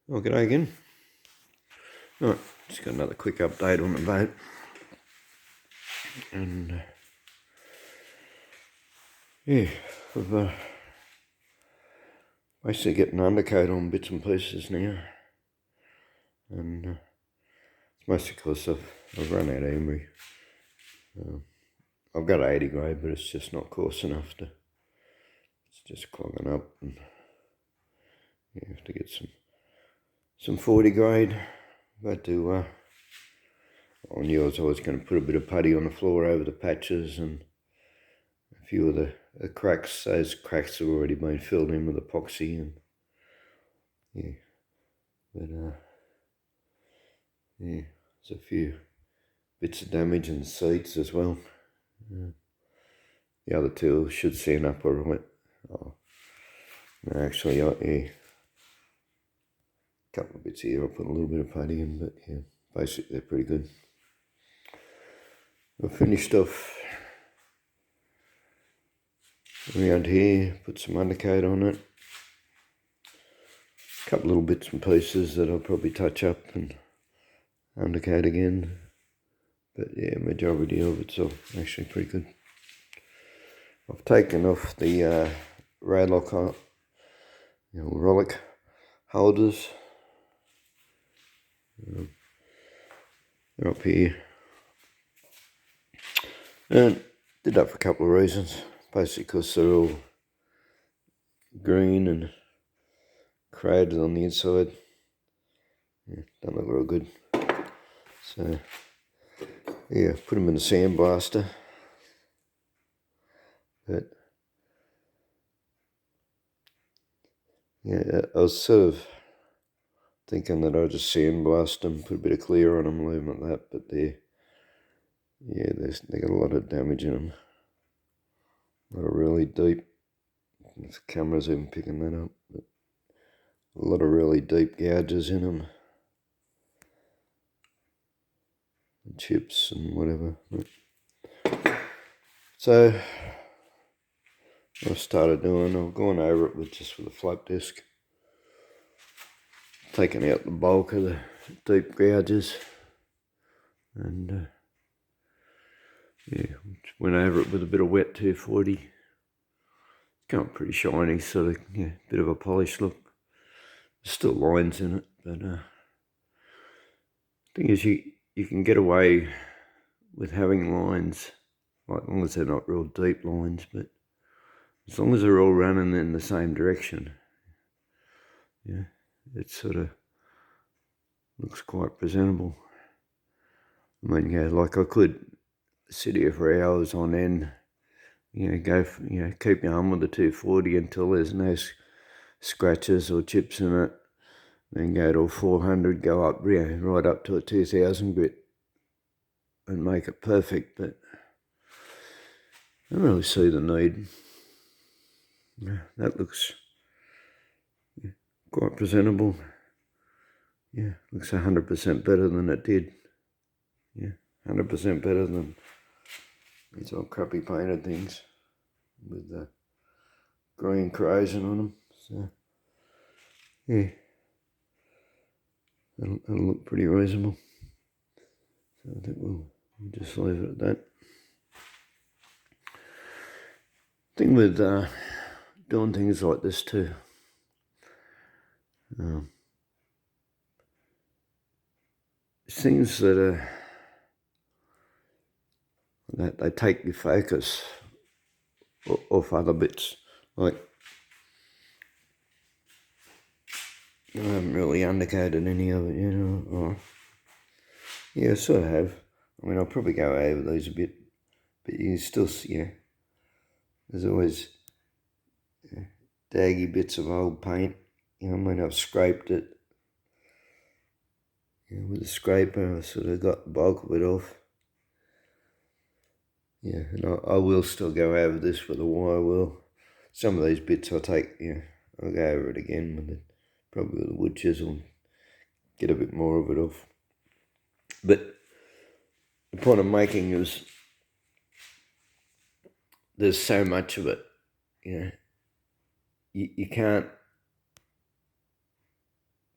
Oh, g'day again. Right, just got another quick update on the boat. And yeah, I've basically getting an undercoat on bits and pieces now. And it's mostly because I've run out of emery. I've got 80 grade, but it's just not coarse enough to. It's just clogging up, and you have to get some 40 grade. But on yours, I was going to put a bit of putty on the floor over the patches, and a few of the cracks. Those cracks have already been filled in with epoxy, and yeah, but yeah, there's a few bits of damage in the seats as well. The other two should stand up alright. Oh, no, actually, yeah, a couple of bits here. I'll put a little bit of putty in, but yeah, basically they're pretty good. I finished off around here, put some undercoat on it. A couple little bits and pieces that I'll probably touch up and undercoat again. But yeah, majority of it's all actually pretty good. I've taken off the raylock, rollick holders. They're up here. And did that for a couple of reasons. Basically because they're all green and craded on the inside. Yeah, don't look real good. So yeah, put them in the sandblaster. But yeah, I was sort of thinking that I'd just sandblast them, put a bit of clear on them, leave them at that. But they got a lot of damage in them. A lot of really deep. The camera's even picking that up. But a lot of really deep gouges in them. And chips and whatever. So I've started doing, I've gone over it with a float disc. Taking out the bulk of the deep gouges. And yeah, went over it with a bit of wet 240. It's come pretty shiny, sort of, yeah, bit of a polished look. There's still lines in it, but thing is you can get away with having lines, like, as long as they're not real deep lines, but as long as they're all running in the same direction, yeah, it sort of looks quite presentable. I mean, yeah, like I could sit here for hours on end, keep going with the 240 until there's no scratches or chips in it, then go to a 400, go up, right up to a 2000 grit and make it perfect, but I don't really see the need. Yeah, that looks quite presentable. Yeah, looks 100% better than it did. Yeah, 100% better than these old crappy painted things with the green corrosion on them. So yeah, that'll look pretty reasonable. So I think we'll just leave it at that. Thing with doing things like this too. Things that they take your focus off other bits. Like, I haven't really undercoated any of it, or yeah, I sort of have. I mean, I'll probably go over those a bit, but you still, there's always daggy bits of old paint. I mean, I've scraped it. With a scraper, I sort of got the bulk of it off. Yeah, and I will still go over this with a wire wheel. Some of these bits I'll take, I'll go over it again with probably with a wood chisel, get a bit more of it off. But the point I'm making is there's so much of it, you can't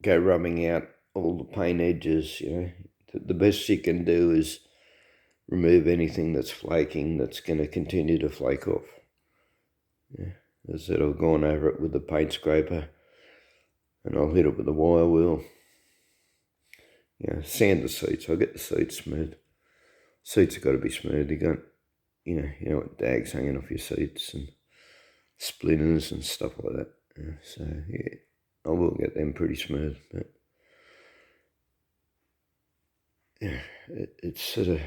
go rubbing out all the paint edges, you know. The best you can do is remove anything that's flaking that's going to continue to flake off. Yeah. As I said, I've gone over it with the paint scraper and I'll hit it with the wire wheel. Sand the seats. I'll get the seats smooth. Seats have got to be smooth. You got dags hanging off your seats and splinters and stuff like that. So I will get them pretty smooth. But yeah, it's sort of,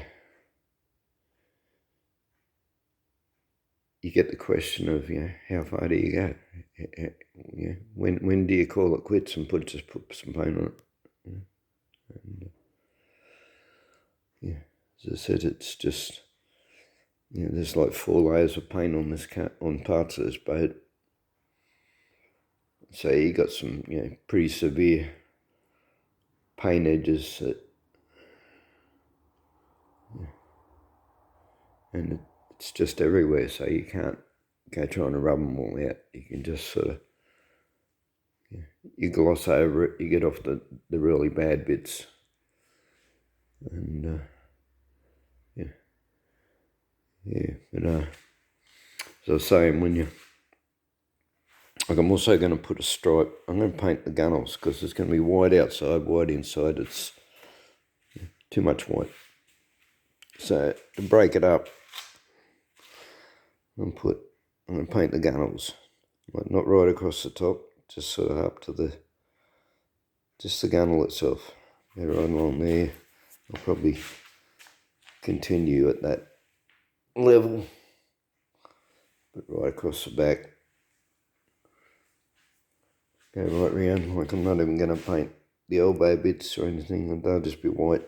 you get the question of, how far do you go? When do you call it quits and just put some paint on it? And, as I said, it's just, there's like 4 layers of paint on on parts of this boat. So you got some, pretty severe paint edges that, and it's just everywhere. So you can't go trying to rub them all out. You can just sort of, you gloss over it. You get off the really bad bits, and But as I was saying, I'm also going to put a stripe. I'm going to paint the gunnels because it's going to be white outside, white inside. It's too much white. So to break it up, I'm going to paint the gunnels, like not right across the top, just sort of up to just the gunnel itself. Right along there. I'll probably continue at that level, but right across the back. Go right round, like I'm not even going to paint the elbow bits or anything, they'll just be white.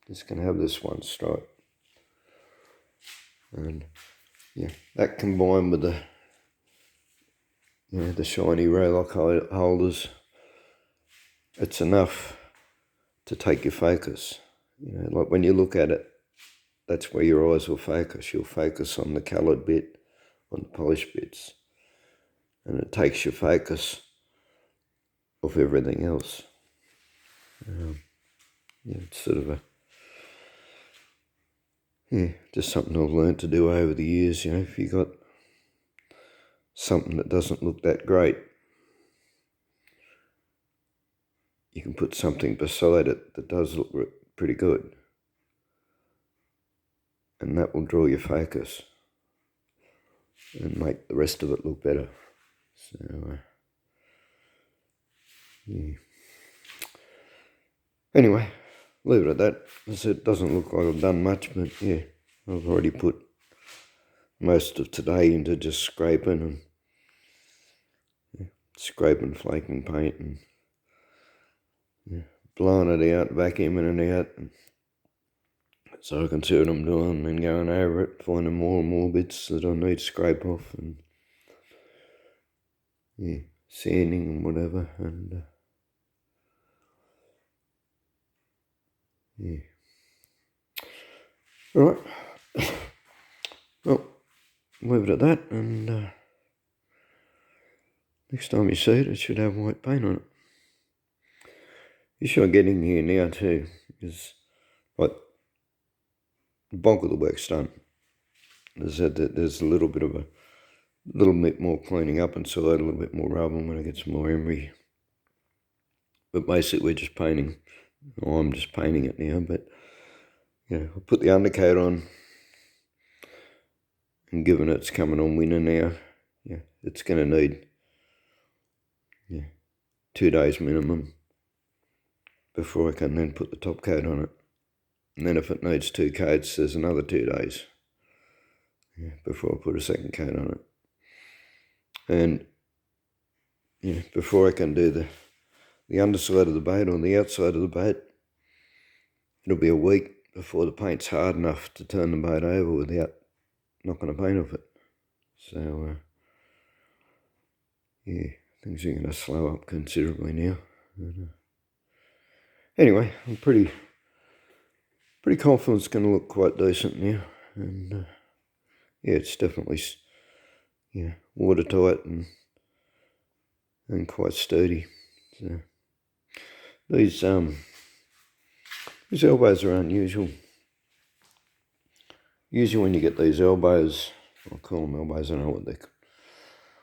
Just going to have this one stripe. And that combined with the shiny raylock holders, it's enough to take your focus. Like when you look at it, that's where your eyes will focus. You'll focus on the coloured bit, on the polished bits, and it takes your focus off everything else. It's sort of just something I've learned to do over the years. If you got something that doesn't look that great, you can put something beside it that does look pretty good, and that will draw your focus and make the rest of it look better. So anyway, leave it at that. As I said, it doesn't look like I've done much, but I've already put most of today into just scraping flaking paint and blowing it out, vacuuming it out, so I can see what I'm doing, and going over it, finding more and more bits that I need to scrape off, and sanding and whatever, and Alright, well, leave it at that, and next time you see it, it should have white paint on it. You should get in here now too, because like the bulk of the work's done. There's a little bit more cleaning up inside, a little bit more rubbing when I get some more emery. But basically we're just painting. I'm just painting it now, but I'll put the undercoat on, and given it's coming on winter now, it's going to need 2 days minimum before I can then put the top coat on it. And then if it needs 2 coats, there's another 2 days before I put a second coat on it. And before I can do the underside of the boat or the outside of the boat, it'll be a week before the paint's hard enough to turn the boat over without knocking a paint off it. So things are going to slow up considerably now. Anyway, I'm pretty confident it's going to look quite decent now, and it's definitely watertight and quite sturdy. So These elbows are unusual. Usually when you get these elbows, I'll call them elbows, I don't know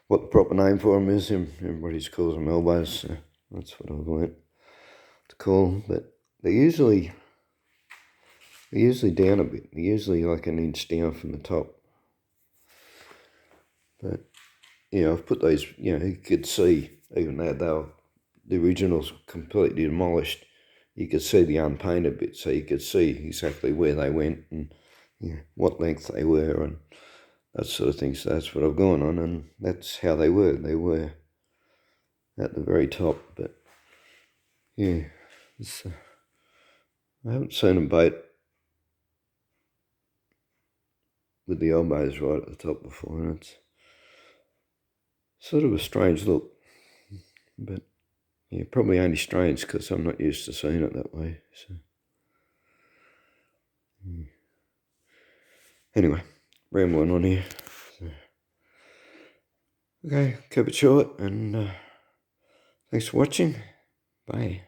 what the proper name for them is. Everybody just calls them elbows, so that's what I've learnt to call them. But they're usually down a bit. They're usually like an inch down from the top. But yeah, I've put these, you could see, even though the originals completely demolished, you could see the unpainted bit, so you could see exactly where they went and what length they were and that sort of thing. So that's what I've gone on, and that's how they were. They were at the very top, but yeah, I haven't seen a boat with the elbows right at the top before, and it's sort of a strange look, but yeah, probably only strange because I'm not used to seeing it that way. So anyway, rambling on here. So, okay, keep it short, and thanks for watching. Bye.